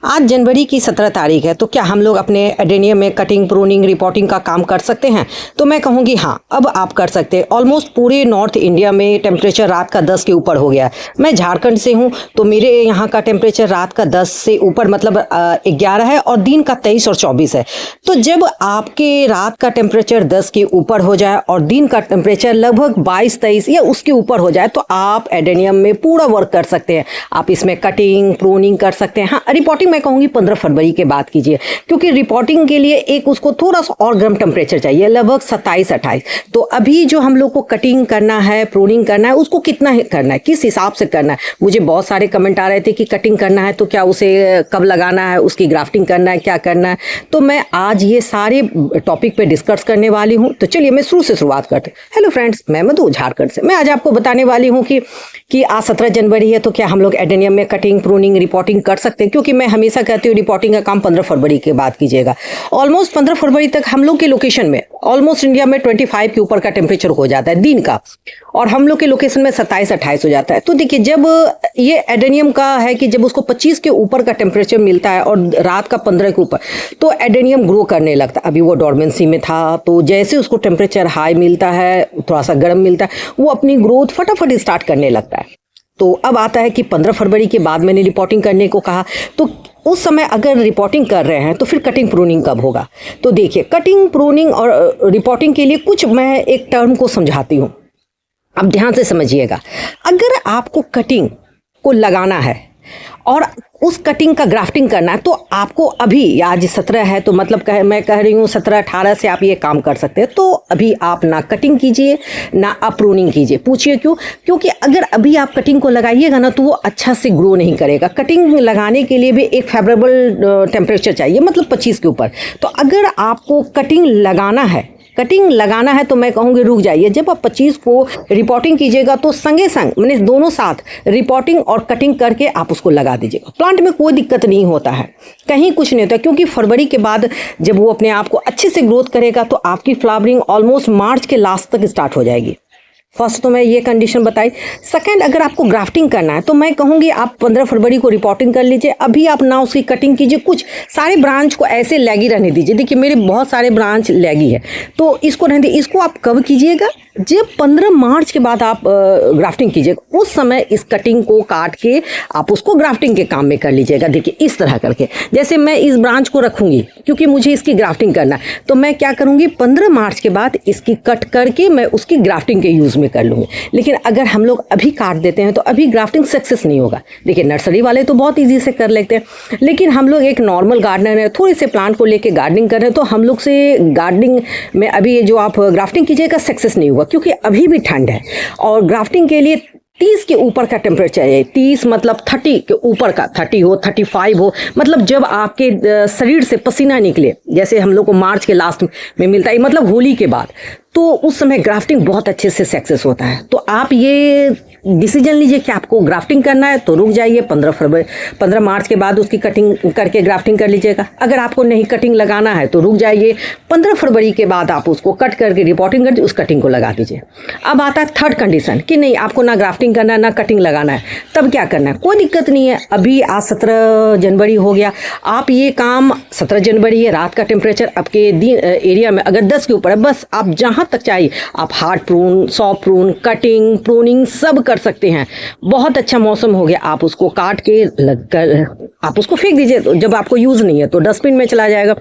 आज जनवरी की 17 तारीख है, तो क्या हम लोग अपने एडेनियम में कटिंग, प्रूनिंग, रिपोर्टिंग का काम कर सकते हैं? तो मैं कहूँगी हाँ, अब आप कर सकते हैं। ऑलमोस्ट पूरे नॉर्थ इंडिया में टेम्परेचर रात का 10 के ऊपर हो गया है। मैं झारखंड से हूँ, तो मेरे यहाँ का टेम्परेचर रात का 10 से ऊपर मतलब 11 है और दिन का 23 और 24 है। तो जब आपके रात का टेम्परेचर 10 के ऊपर हो जाए और दिन का टेम्परेचर लगभग 22-23 या उसके ऊपर हो जाए, तो आप एडेनियम में पूरा वर्क कर सकते हैं। आप इसमें कटिंग, प्रूनिंग कर सकते हैं। हाँ, रिपोर्टिंग मैं कहूँगी 15 फरवरी के बाद कीजिए, क्योंकि रिपोर्टिंग के लिए एक उसको थोड़ा सा और गर्म टेम्परेचर चाहिए, लगभग 27-28। तो अभी जो हम लोग को कटिंग करना है, प्रूनिंग करना है, उसको कितना करना है, किस हिसाब से करना है। मुझे बहुत सारे कमेंट आ रहे थे कि कटिंग करना है तो क्या उसे कब लगाना है, उसकी ग्राफ्टिंग करना है, क्या करना है। तो मैं आज ये सारे टॉपिक पे डिस्कस करने वाली हूँ। तो चलिए मैं शुरू से शुरुआत करते हैं। हेलो फ्रेंड्स, मैं मधु झारखंड से। मैं आज आपको बताने वाली हूँ कि आज 17 जनवरी है, तो क्या हम लोग एडेनियम में कटिंग, प्रूनिंग, रिपोर्टिंग कर सकते हैं। क्योंकि मैं हमेशा कहती हूँ रिपोर्टिंग का काम 15 फरवरी के बाद कीजिएगा। ऑलमोस्ट 15 फरवरी तक हम लोग के लोकेशन में ऑलमोस्ट इंडिया में 25 के ऊपर का टेम्परेचर हो जाता है दिन का, और हम लोग के लोकेशन में 27-28 हो जाता है। तो देखिए, जब ये एडेनियम का है कि जब उसको 25 के ऊपर का टेम्परेचर मिलता है और रात का 15 के ऊपर, तो एडेनियम ग्रो करने लगता है। अभी वो डॉर्मेंसी में था, तो जैसे उसको टेम्परेचर हाई मिलता है, थोड़ा सा गर्म मिलता है, वो अपनी ग्रोथ फटाफट स्टार्ट करने लगता है। तो अब आता है कि 15 फरवरी के बाद मैंने रिपोर्टिंग करने को कहा, तो उस समय अगर रिपोर्टिंग कर रहे हैं तो फिर कटिंग, प्रूनिंग कब होगा। तो देखिए, कटिंग, प्रूनिंग और रिपोर्टिंग के लिए कुछ मैं एक टर्म को समझाती हूँ, अब ध्यान से समझिएगा। अगर आपको कटिंग को लगाना है और उस कटिंग का ग्राफ्टिंग करना है, तो आपको अभी, आज 17 है तो मतलब मैं कह रही हूँ 17-18 से आप ये काम कर सकते हैं। तो अभी आप ना कटिंग कीजिए ना आप प्रूनिंग कीजिए। पूछिए क्यों? क्योंकि अगर अभी आप कटिंग को लगाइएगा ना, तो वो अच्छा से ग्रो नहीं करेगा। कटिंग लगाने के लिए भी एक फेवरेबल टेम्परेचर चाहिए, मतलब 25 के ऊपर। तो अगर आपको कटिंग लगाना है तो मैं कहूँगी रुक जाइए। जब आप 25 को रिपोर्टिंग कीजिएगा तो संगे संग मैंने दोनों साथ रिपोर्टिंग और कटिंग करके आप उसको लगा दीजिएगा। प्लांट में कोई दिक्कत नहीं होता है, कहीं कुछ नहीं होता, क्योंकि फरवरी के बाद जब वो अपने आप को अच्छे से ग्रोथ करेगा तो आपकी फ्लावरिंग ऑलमोस्ट मार्च के लास्ट तक स्टार्ट हो जाएगी। फर्स्ट तो मैं ये कंडीशन बताई। सेकंड, अगर आपको ग्राफ्टिंग करना है तो मैं कहूँगी आप 15 फरवरी को रिपोर्टिंग कर लीजिए। अभी आप ना उसकी कटिंग कीजिए, कुछ सारे ब्रांच को ऐसे लैगी रहने दीजिए। देखिए, मेरे बहुत सारे ब्रांच लैगी है, तो इसको रहने दीजिए। इसको आप कब कीजिएगा? जब 15 मार्च के बाद आप ग्राफ्टिंग कीजिएगा, उस समय इस कटिंग को काट के आप उसको ग्राफ्टिंग के काम में कर लीजिएगा। देखिए, इस तरह करके, जैसे मैं इस ब्रांच को रखूँगी क्योंकि मुझे इसकी ग्राफ्टिंग करना है, तो मैं क्या करूँगी, 15 मार्च के बाद इसकी कट करके मैं उसकी ग्राफ्टिंग के यूज़ में कर लूँगी। लेकिन अगर हम लोग अभी काट देते हैं तो अभी ग्राफ्टिंग सक्सेस नहीं होगा। देखिए, नर्सरी वाले तो बहुत ईजी से कर लेते हैं, लेकिन हम लोग एक नॉर्मल गार्डनर है, थोड़े से प्लांट को लेके गार्डनिंग कर रहे हैं, तो हम लोग से गार्डनिंग में अभी जो आप ग्राफ्टिंग कीजिएगा सक्सेस नहीं होगा, क्योंकि अभी भी ठंड है। और ग्राफ्टिंग के लिए 30 के ऊपर का टेम्परेचर है। 30 मतलब 30 के ऊपर का, 30 हो, 35 हो, मतलब जब आपके शरीर से पसीना निकले, जैसे हम लोग को मार्च के लास्ट में मिलता है, मतलब होली के बाद, तो उस समय ग्राफ्टिंग बहुत अच्छे से सक्सेस होता है। तो आप ये डिसीजन लीजिए कि आपको ग्राफ्टिंग करना है तो रुक जाइए, 15 मार्च के बाद उसकी कटिंग करके ग्राफ्टिंग कर लीजिएगा। अगर आपको नहीं कटिंग लगाना है तो रुक जाइए, 15 फरवरी के बाद आप उसको कट करके रिपोर्टिंग कर उस कटिंग को लगा दीजिए। अब आता है थर्ड कंडीशन कि नहीं, आपको ना ग्राफ्टिंग करना है ना कटिंग लगाना है, तब क्या करना है? कोई दिक्कत नहीं है। अभी आज 17 जनवरी हो गया, आप ये काम 17 जनवरी है, रात का टेम्परेचर आपके एरिया में अगर 10 के ऊपर है, बस आप जहाँ तक चाहिए आप hard prune, soft prune, cutting, pruning सब कर सकते हैं। बहुत अच्छा मौसम हो गया, आप उसको काट के आप उसको फेंक दीजिए। तो जब आपको यूज़ नहीं है तो डस्टबिन में चला जाएगा।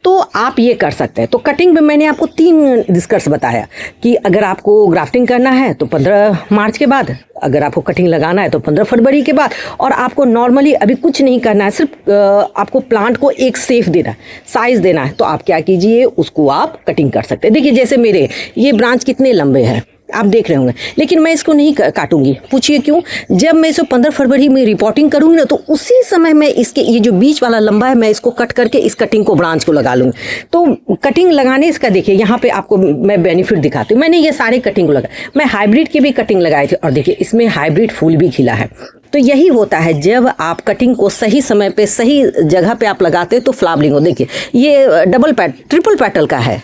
तो आप ये कर सकते हैं। तो कटिंग में मैंने आपको 3 डिस्कस बताया कि अगर आपको ग्राफ्टिंग करना है तो 15 मार्च के बाद, अगर आपको कटिंग लगाना है तो 15 फरवरी के बाद, और आपको नॉर्मली अभी कुछ नहीं करना है, सिर्फ आपको प्लांट को एक सेफ देना है, साइज देना है, तो आप क्या कीजिए, उसको आप कटिंग कर सकते हैं। देखिए, जैसे मेरे ये ब्रांच कितने लंबे हैं आप देख रहे होंगे, लेकिन मैं इसको नहीं काटूंगी। पूछिए क्यों? जब मैं इसको 15 फरवरी में रिपोर्टिंग करूंगी ना, तो उसी समय मैं इसके ये जो बीच वाला लंबा है, मैं इसको कट करके इस कटिंग को, ब्रांच को लगा लूँगी। तो कटिंग लगाने इसका देखिए, यहाँ पे आपको मैं बेनिफिट दिखाती हूँ। मैंने ये सारे कटिंग को लगा, मैं हाइब्रिड की भी कटिंग लगाई थी, और देखिए इसमें हाइब्रिड फूल भी खिला है। तो यही होता है, जब आप कटिंग को सही समय पे सही जगह पे आप लगाते हैं तो फ्लावरिंग हो। देखिए, ये ट्रिपल पेटल का है।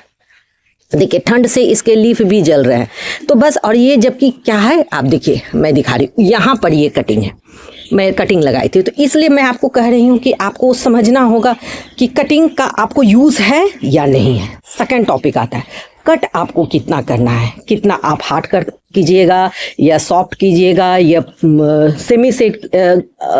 देखिए, ठंड से इसके लीफ भी जल रहे हैं। तो बस, और ये जबकि क्या है आप देखिए, मैं दिखा रही हूँ, यहाँ पर ये कटिंग है, मैं कटिंग लगाई थी। तो इसलिए मैं आपको कह रही हूँ कि आपको समझना होगा कि कटिंग का आपको यूज़ है या नहीं है। सेकंड टॉपिक आता है, कट आपको कितना करना है, कितना आप हार्ड कट कीजिएगा या सॉफ्ट कीजिएगा या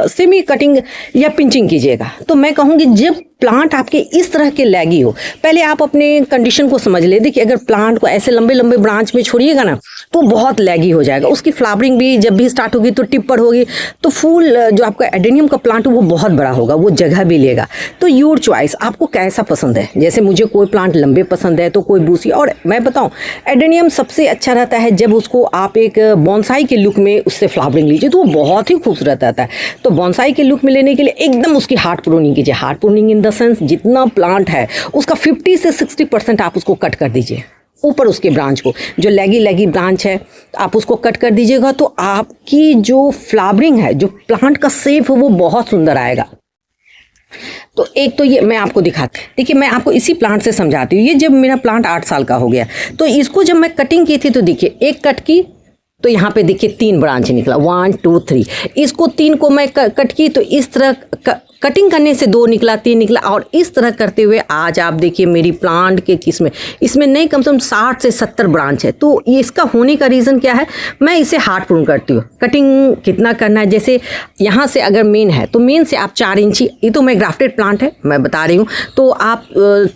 सेमी कटिंग या पिंचिंग कीजिएगा। तो मैं कहूँगी जब प्लांट आपके इस तरह के लैगी हो, पहले आप अपने कंडीशन को समझ ले। देखिए अगर प्लांट को ऐसे लंबे लंबे ब्रांच में छोड़िएगा ना तो बहुत लैगी हो जाएगा, उसकी फ्लावरिंग भी जब भी स्टार्ट होगी तो टिप पर होगी, तो फूल जो आपका एडेनियम का प्लांट है वो बहुत बड़ा होगा, वो जगह भी लेगा। तो योर चॉइस, आपको कैसा पसंद है। जैसे मुझे कोई प्लांट लंबे पसंद है तो कोई बूसी। और मैं बताऊँ एडेनियम सबसे अच्छा रहता है जब उसको आप एक बॉन्साई के लुक में उससे फ्लावरिंग लीजिए तो वो बहुत ही खूबसूरत रहता है। तो बॉन्साई के लुक में लेने के लिए एकदम उसकी हार्ड प्रूनिंग कीजिए। Hard pruning in the sense जितना प्लांट है उसका 50 से 60% आप उसको कट कर दीजिए, ऊपर उसके ब्रांच को, जो लैगी ब्रांच है आप उसको कट कर दीजिएगा तो आपकी जो फ्लावरिंग है, जो प्लांट का शेप है वो बहुत सुंदर आएगा। तो एक तो ये मैं आपको दिखाती, देखिए मैं आपको इसी प्लांट से समझाती हूँ। ये जब मेरा प्लांट 8 साल का हो गया तो इसको जब मैं कटिंग की थी तो देखिए एक कट की तो यहाँ पे देखिए 3 ब्रांच निकला, 1 2 3। इसको 3 को मैं कट की तो इस तरह कटिंग करने से 2 निकला, 3 निकला। और इस तरह करते हुए आज आप देखिए मेरी प्लांट के इसमें नहीं कम से कम 60 से 70 ब्रांच है। तो ये इसका होने का रीज़न क्या है, मैं इसे हार्ड प्रून करती हूँ। कटिंग कितना करना है, जैसे यहाँ से अगर मेन है तो मेन से आप 4 इंची, ये तो मैं ग्राफ्टेड प्लांट है मैं बता रही हूँ, तो आप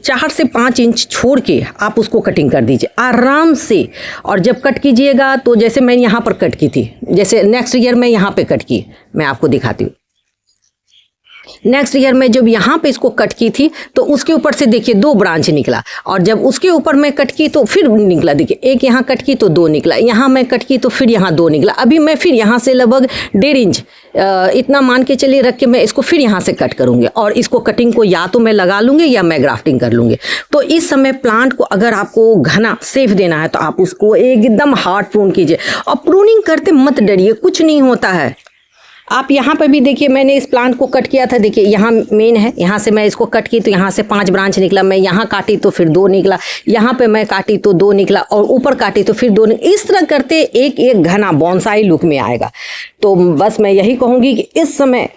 4 से 5 इंच छोड़ के आप उसको कटिंग कर दीजिए आराम से। और जब कट कीजिएगा तो जैसे मैं यहाँ पर कट की थी, जैसे नेक्स्ट ईयर में यहाँ पे कट की, मैं आपको दिखाती हूँ। नेक्स्ट ईयर में जब यहाँ पे इसको कट की थी तो उसके ऊपर से देखिए 2 ब्रांच निकला, और जब उसके ऊपर मैं कट की तो फिर निकला, देखिए एक यहाँ कट की तो 2 निकला, यहाँ मैं कट की तो फिर यहाँ 2 निकला। अभी मैं फिर यहाँ से लगभग 1.5 इंच इतना मान के चलिए रख के मैं इसको फिर यहाँ से कट करूँगी, और इसको कटिंग को या तो मैं लगा लूँगी या मैं ग्राफ्टिंग कर लूँगी। तो इस समय प्लांट को अगर आपको घना सेफ देना है तो आप उसको एकदम हार्ड प्रून कीजिए, और प्रूनिंग करते मत डरिए, कुछ नहीं होता है। आप यहाँ पर भी देखिए मैंने इस प्लांट को कट किया था, देखिए यहाँ मेन है, यहाँ से मैं इसको कट की तो यहाँ से 5 ब्रांच निकला, मैं यहाँ काटी तो फिर 2 निकला, यहाँ पे मैं काटी तो 2 निकला, और ऊपर काटी तो फिर 2 निकला। इस तरह करते एक एक घना बॉन्साई लुक में आएगा। तो बस मैं यही कहूँगी कि इस समय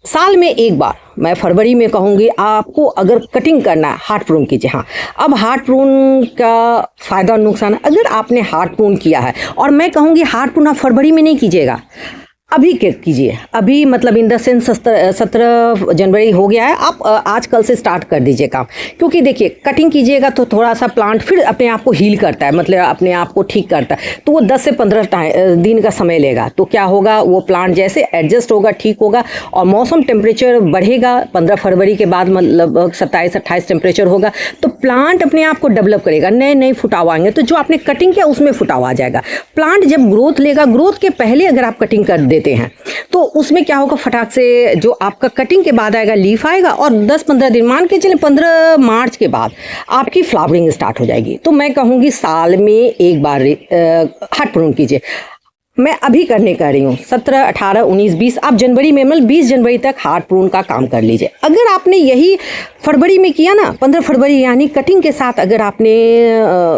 साल में एक बार, मैं फरवरी में कहूँगी आपको अगर कटिंग करना है हार्ड प्रून कीजिए। हाँ, अब हार्ड प्रून का फ़ायदा और नुकसान, अगर आपने हार्ड प्रून किया है, और मैं कहूँगी हार्ड प्रून आप फरवरी में नहीं कीजिएगा, अभी कीजिए। अभी मतलब इन द सेंस 17 जनवरी हो गया है, आप आज कल से स्टार्ट कर दीजिए काम। क्योंकि देखिए कटिंग कीजिएगा तो थोड़ा सा प्लांट फिर अपने आप को हील करता है, मतलब अपने आप को ठीक करता है, तो वो 10 से 15 दिन का समय लेगा। तो क्या होगा, वो प्लांट जैसे एडजस्ट होगा, ठीक होगा, और मौसम टेम्परेचर बढ़ेगा 15 फरवरी के बाद, मतलब 27-28 टेम्परेचर होगा, तो प्लांट अपने आप को डेवलप करेगा, नए नए फुटाव आएंगे। तो जो आपने कटिंग किया उसमें फुटाव आ जाएगा। प्लांट जब ग्रोथ लेगा, ग्रोथ के पहले अगर आप कटिंग कर देते हैं तो उसमें क्या होगा, फटाक से जो आपका कटिंग के बाद आएगा लीफ आएगा, और 10-15 दिन मान के चले 15 मार्च के बाद आपकी फ्लावरिंग स्टार्ट हो जाएगी। तो मैं कहूँगी साल में एक बार हार्ड प्रून कीजिए। मैं अभी करने कह रही हूँ 17, 18, 19, 20, आप जनवरी में मतलब 20 जनवरी तक हार्ड प्रून का काम कर लीजिए। अगर आपने यही फरवरी में किया ना, 15 फरवरी यानी कटिंग के साथ, अगर आपने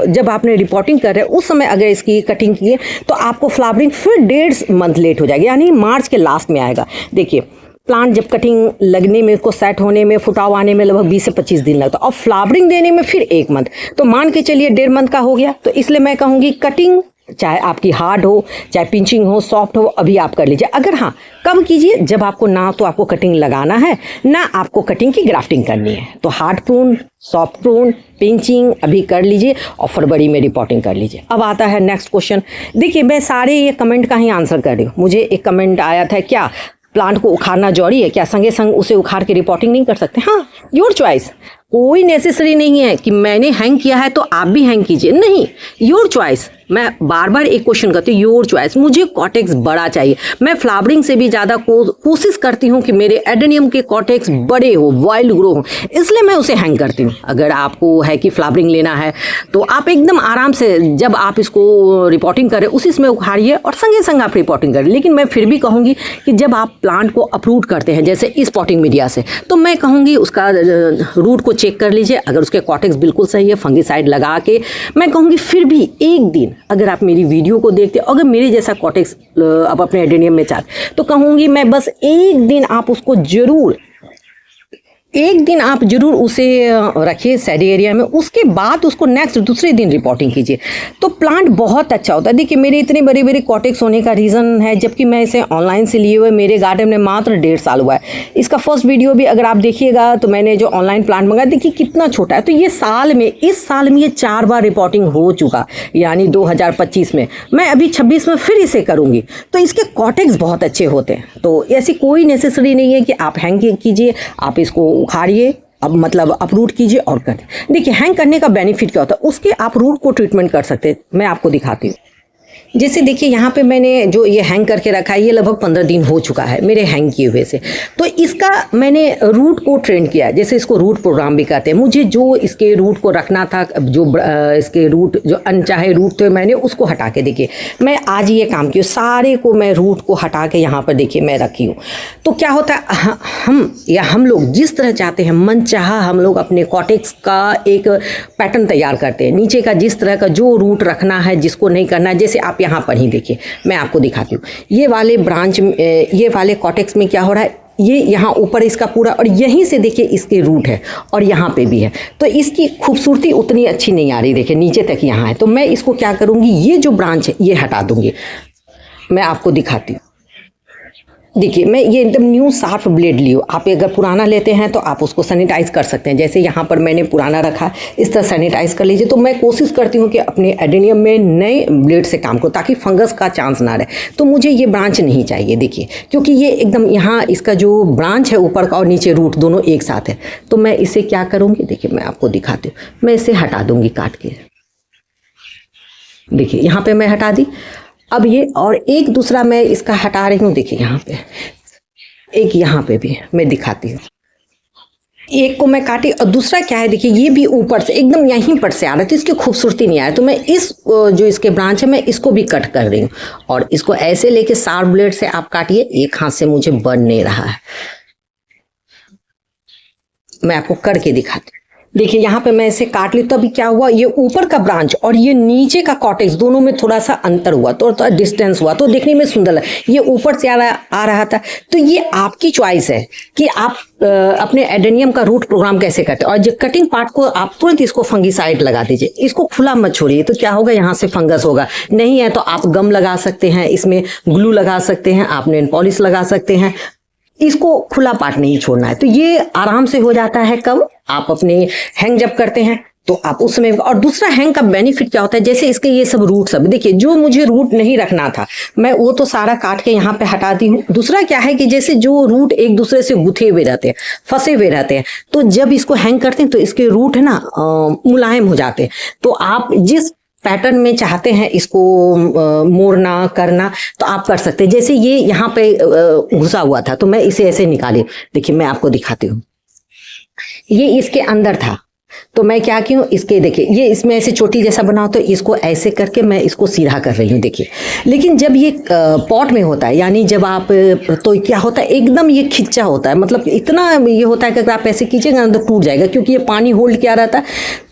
जब आपने रिपोर्टिंग कर रहे हैं उस समय अगर इसकी कटिंग की है तो आपको फ्लावरिंग फिर 1.5 मंथ लेट हो जाएगी, यानी मार्च के लास्ट में आएगा। देखिए प्लांट जब कटिंग लगने में, उसको सेट होने में, फुटाव आने में लगभग 20 से 25 दिन लगता है, और फ्लावरिंग देने में फिर 1 मंथ, तो मान के चलिए 1.5 मंथ का हो गया। तो इसलिए मैं कहूँगी कटिंग चाहे आपकी हार्ड हो, चाहे पिंचिंग हो, सॉफ्ट हो, अभी आप कर लीजिए। अगर हाँ, कब कीजिए, जब आपको ना तो आपको कटिंग लगाना है, ना आपको कटिंग की ग्राफ्टिंग करनी है, तो hard prune, soft prune, pinching अभी कर लीजिए और फरवरी में रिपोर्टिंग कर लीजिए। अब आता है नेक्स्ट क्वेश्चन। देखिए मैं सारे ये कमेंट का ही आंसर कर रही हूँ। मुझे एक कमेंट आया था, क्या प्लांट को उखाड़ना जरूरी है, क्या संगे संग उसे उखाड़ के रिपोर्टिंग नहीं कर सकते? हाँ, योर चॉइस। कोई नेसेसरी नहीं है कि मैंने हैंग किया है तो आप भी हैंग कीजिए, नहीं, योर चॉइस। मैं बार बार एक क्वेश्चन करती हूँ, योर चॉइस। मुझे कॉटेक्स बड़ा चाहिए, मैं फ्लावरिंग से भी ज़्यादा कोशिश करती हूँ कि मेरे एडेनियम के कॉटेक्स बड़े हो, वाइल्ड ग्रो हो, इसलिए मैं उसे हैंग करती हूँ। अगर आपको है कि फ्लावरिंग लेना है तो आप एकदम आराम से जब आप इसको रिपोर्टिंग करें उसी इसमें उखाड़िए और संगे संग आप रिपोर्टिंग करें। लेकिन मैं फिर भी कहूँगी कि जब आप प्लांट को अप्रूव करते हैं जैसे इस पॉटिंग मीडिया से, तो मैं कहूँगी उसका रूट को चेक कर लीजिए। अगर उसके कॉटेक्स बिल्कुल सही है, फंगिसाइड लगा के, मैं कहूँगी फिर भी एक दिन अगर आप मेरी वीडियो को देखते, अगर मेरे जैसा कॉटेक्स आप अपने एडेनियम में चाहते, तो कहूँगी मैं बस एक दिन आप उसको ज़रूर, एक दिन आप जरूर उसे रखिए सैडी एरिया में, उसके बाद उसको नेक्स्ट दूसरे दिन रिपोर्टिंग कीजिए, तो प्लांट बहुत अच्छा होता है। देखिए मेरे इतने बड़े बड़े कॉटेक्स होने का रीज़न है, जबकि मैं इसे ऑनलाइन से लिए हुए मेरे गार्डन में मात्र 1.5 साल हुआ है। इसका फर्स्ट वीडियो भी अगर आप देखिएगा तो मैंने जो ऑनलाइन प्लांट मंगाया, देखिए कितना छोटा है। तो ये साल में, इस साल में ये 4 बार रिपोर्टिंग हो चुका, यानी 2025 में, मैं अभी 26 में फिर इसे करूँगी। तो इसके कॉटेक्स बहुत अच्छे होते हैं। तो ऐसी कोई नेसेसरी नहीं है कि आप हैंग कीजिए, आप इसको उखाड़िए, अब मतलब अपरूट कीजिए और कर। देखिए हैंग करने का बेनिफिट क्या होता है, उसके आप रूट को ट्रीटमेंट कर सकते हैं। मैं आपको दिखाती हूँ। जैसे देखिए यहाँ पे मैंने जो ये हैंग करके रखा है, ये लगभग 15 दिन हो चुका है मेरे हैंग किए हुए से। तो इसका मैंने रूट को ट्रेन किया है, जैसे इसको रूट प्रोग्राम भी कहते हैं। मुझे जो इसके रूट को रखना था, जो इसके रूट जो अनचाहे रूट थे, मैंने उसको हटा के, देखिए मैं आज ये काम किया, सारे को मैं रूट को हटा के यहाँ पर देखिए मैं रखी हूँ। तो क्या होता है, हम लोग जिस तरह चाहते हैं, मन चाहा हम लोग अपने कॉटेक्स का एक पैटर्न तैयार करते हैं। नीचे का जिस तरह का जो रूट रखना है, जिसको नहीं करना है, जैसे आप यहाँ पर ही देखिए मैं आपको दिखाती हूँ। ये वाले ब्रांच, ये वाले कॉटेक्स में क्या हो रहा है, ये यहाँ ऊपर इसका पूरा, और यहीं से देखिए इसके रूट है और यहाँ पे भी है। तो इसकी खूबसूरती उतनी अच्छी नहीं आ रही, देखिए नीचे तक यहाँ है। तो मैं इसको क्या करूँगी, ये जो ब्रांच है ये हटा दूँगी। मैं आपको दिखाती हूँ। देखिए मैं ये एकदम न्यू शार्प ब्लेड ली हूँ। आप अगर पुराना लेते हैं तो आप उसको सैनिटाइज कर सकते हैं। जैसे यहाँ पर मैंने पुराना रखा, इस तरह सैनिटाइज कर लीजिए। तो मैं कोशिश करती हूँ कि अपने एडेनियम में नए ब्लेड से काम करूँ, ताकि फंगस का चांस ना रहे। तो मुझे ये ब्रांच नहीं चाहिए, देखिए, क्योंकि ये एकदम यहाँ इसका जो ब्रांच है ऊपर का और नीचे रूट दोनों एक साथ है। तो मैं इसे क्या करूँगी, देखिए मैं आपको दिखाती हूँ। मैं इसे हटा दूँगी काट के, देखिए यहाँ पर मैं हटा दी। अब ये और एक दूसरा मैं इसका हटा रही हूँ, देखिए यहाँ पे एक, यहाँ पे भी मैं दिखाती हूँ। एक को मैं काटी और दूसरा क्या है, देखिए ये भी ऊपर से एकदम यहीं पर से आ रहा है, तो इसकी खूबसूरती नहीं आया। तो मैं इस जो इसके ब्रांच है मैं इसको भी कट कर रही हूँ, और इसको ऐसे लेके शार्प ब्लेड से आप काटिए। एक हाथ से मुझे बन नहीं रहा है, मैं आपको करके दिखाती हूँ। देखिए यहाँ पे मैं इसे काट ली, तो अभी क्या हुआ, ये ऊपर का ब्रांच और ये नीचे का कॉटेक्स दोनों में थोड़ा सा अंतर हुआ, तो थोड़ा डिस्टेंस हुआ, तो देखने में सुंदर लगा। ये ऊपर से आ रहा था। तो ये आपकी चॉइस है कि आप अपने एडेनियम का रूट प्रोग्राम कैसे करते हैं। और जो कटिंग पार्ट को आप तुरंत इसको फंगीसाइड लगा दीजिए, इसको खुला मत छोड़िए। तो क्या होगा, यहाँ से फंगस होगा। नहीं है तो आप गम लगा सकते हैं, इसमें ग्लू लगा सकते हैं, आप नेल पॉलिश लगा सकते हैं। इसको खुला पार्ट नहीं छोड़ना है। तो ये आराम से हो जाता है। कब आप अपने हैंग जब करते हैं तो आप उसमें। और दूसरा हैंग का बेनिफिट क्या होता है, जैसे इसके ये सब रूट सब देखिए, जो मुझे रूट नहीं रखना था मैं वो तो सारा काट के यहाँ पे हटा दी हूँ। दूसरा क्या है कि जैसे जो रूट एक दूसरे से गुथे हुए रहते हैं, फंसे हुए रहते हैं, तो जब इसको हैंग करते हैं तो इसके रूट है ना मुलायम हो जाते हैं। तो आप जिस पैटर्न में चाहते हैं इसको मोड़ना करना तो आप कर सकते हैं। जैसे ये यहाँ पे घुसा हुआ था तो मैं इसे ऐसे निकाली, देखिए मैं आपको दिखाती हूँ। ये इसके अंदर था तो मैं क्या की हूँ, इसके देखिए ये इसमें ऐसे चोटी जैसा बना हो, तो इसको ऐसे करके मैं इसको सीधा कर रही हूँ, देखिए। लेकिन जब ये पॉट में होता है, यानी जब आप, तो क्या होता है एकदम ये खिंचा होता है, मतलब इतना ये होता है कि अगर आप ऐसे कीजिएगा तो टूट जाएगा, क्योंकि ये पानी होल्ड किया रहता है।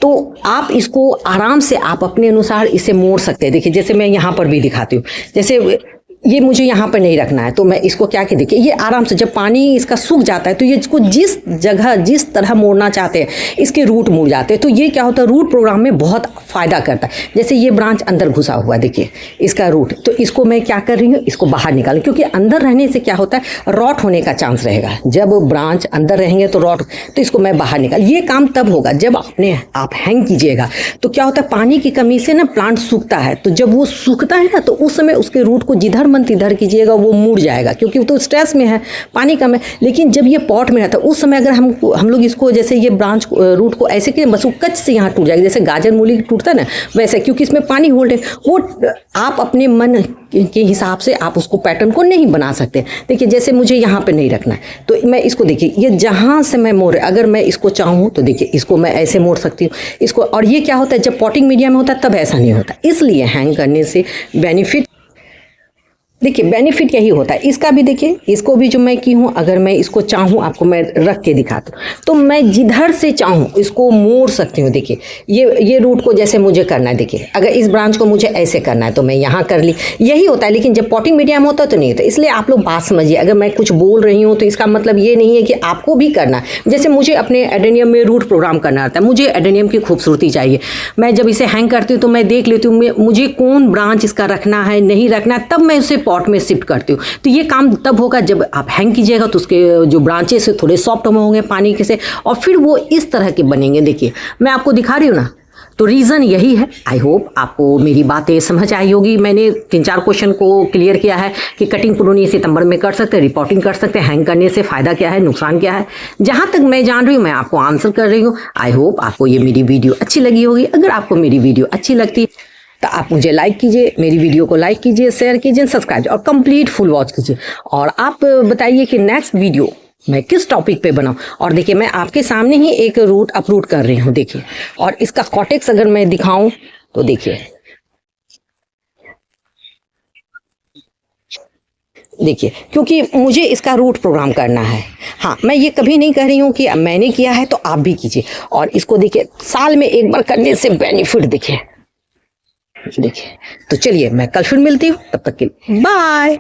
तो आप इसको आराम से आप अपने अनुसार इसे मोड़ सकते हैं। देखिए जैसे मैं यहाँ पर भी दिखाती हूँ, जैसे ये मुझे यहाँ पर नहीं रखना है तो मैं इसको क्या कि देखिए ये आराम से जब पानी इसका सूख जाता है तो ये इसको जिस जगह जिस तरह मोड़ना चाहते हैं इसके रूट मुड़ जाते हैं। तो ये क्या होता है, रूट प्रोग्राम में बहुत फ़ायदा करता है। जैसे ये ब्रांच अंदर घुसा हुआ देखिए इसका रूट, तो इसको मैं क्या कर रही हूँ, इसको बाहर निकालूँ, क्योंकि अंदर रहने से क्या होता है रॉट होने का चांस रहेगा। जब ब्रांच अंदर रहेंगे तो रॉट, तो इसको मैं बाहर निकाल। ये काम तब होगा जब आप हैंग कीजिएगा। तो क्या होता है पानी की कमी से ना प्लांट सूखता है, तो जब वो सूखता है ना तो उस समय उसके रूट को जिधर मन तिधर कीजिएगा वो मुड़ जाएगा, क्योंकि वो तो स्ट्रेस में है, पानी कम है। लेकिन जब ये पॉट में रहता है उस समय अगर हम लोग इसको जैसे ये ब्रांच रूट को ऐसे किए बस वो कच से यहाँ टूट जाएगा, जैसे गाजर मूली टूटता है ना वैसे, क्योंकि इसमें पानी होल्ड है। वो आप अपने मन के हिसाब से आप उसको पैटर्न को नहीं बना सकते। देखिए जैसे मुझे यहाँ पे नहीं रखना है तो मैं इसको देखिए ये जहाँ से मैं मोड़, अगर मैं इसको चाहूँ तो देखिए इसको मैं ऐसे मोड़ सकती हूँ इसको। और ये क्या होता है जब पॉटिंग मीडिया में होता है तब ऐसा नहीं होता, इसलिए हैंग करने से बेनिफिट देखिए बेनिफिट यही होता है इसका भी। देखिए इसको भी जो मैं की हूँ, अगर मैं इसको चाहूँ, आपको मैं रख के दिखाता हूँ, तो मैं जिधर से चाहूँ इसको मोड़ सकती हूँ। देखिए ये रूट को जैसे मुझे करना है, देखिए अगर इस ब्रांच को मुझे ऐसे करना है तो मैं यहाँ कर ली, यही होता है। लेकिन जब पॉटिंग मीडिया में होता है तो नहीं होता। इसलिए आप लोग बात समझिए, अगर मैं कुछ बोल रही हूँ तो इसका मतलब ये नहीं है कि आपको भी करना है। जैसे मुझे अपने एडेनियम में रूट प्रोग्राम करना आता है, मुझे एडेनियम की खूबसूरती चाहिए, मैं जब इसे हैंग करती हूँ तो मैं देख लेती हूँ मुझे कौन ब्रांच इसका रखना है नहीं रखना है, तब मैं उसे पॉट में शिफ्ट करती हूँ। तो ये काम तब होगा जब आप हैंग कीजिएगा तो उसके जो ब्रांचेस थोड़े सॉफ्ट होंगे पानी के से, और फिर वो इस तरह के बनेंगे। देखिए मैं आपको दिखा रही हूँ ना, तो रीज़न यही है। आई होप आपको मेरी बातें समझ आई होगी। मैंने 3-4 क्वेश्चन को क्लियर किया है कि कटिंग प्रूनिंग सितंबर में कर सकते हैं, रिपोर्टिंग कर सकते हैं, हैंग करने से फ़ायदा क्या है, नुकसान क्या है, जहाँ तक मैं जान रही हूँ मैं आपको आंसर कर रही हूँ। आई होप आपको ये मेरी वीडियो अच्छी लगी होगी। अगर आपको मेरी वीडियो अच्छी लगती है तो आप मुझे लाइक कीजिए, मेरी वीडियो को लाइक कीजिए, शेयर कीजिए, सब्सक्राइब और कंप्लीट फुल वॉच कीजिए। और आप बताइए कि नेक्स्ट वीडियो मैं किस टॉपिक पे बनाऊं। और देखिए मैं आपके सामने ही एक रूट अपलोड कर रही हूं, देखिए, और इसका कॉटेक्स अगर मैं दिखाऊं तो देखिए क्योंकि मुझे इसका रूट प्रोग्राम करना है। हाँ, मैं ये कभी नहीं कह रही हूँ कि मैंने किया है तो आप भी कीजिए। और इसको देखिए साल में एक बार करने से बेनिफिट देखिए। तो चलिए मैं कल फिर मिलती हूँ, तब तक के लिए बाय।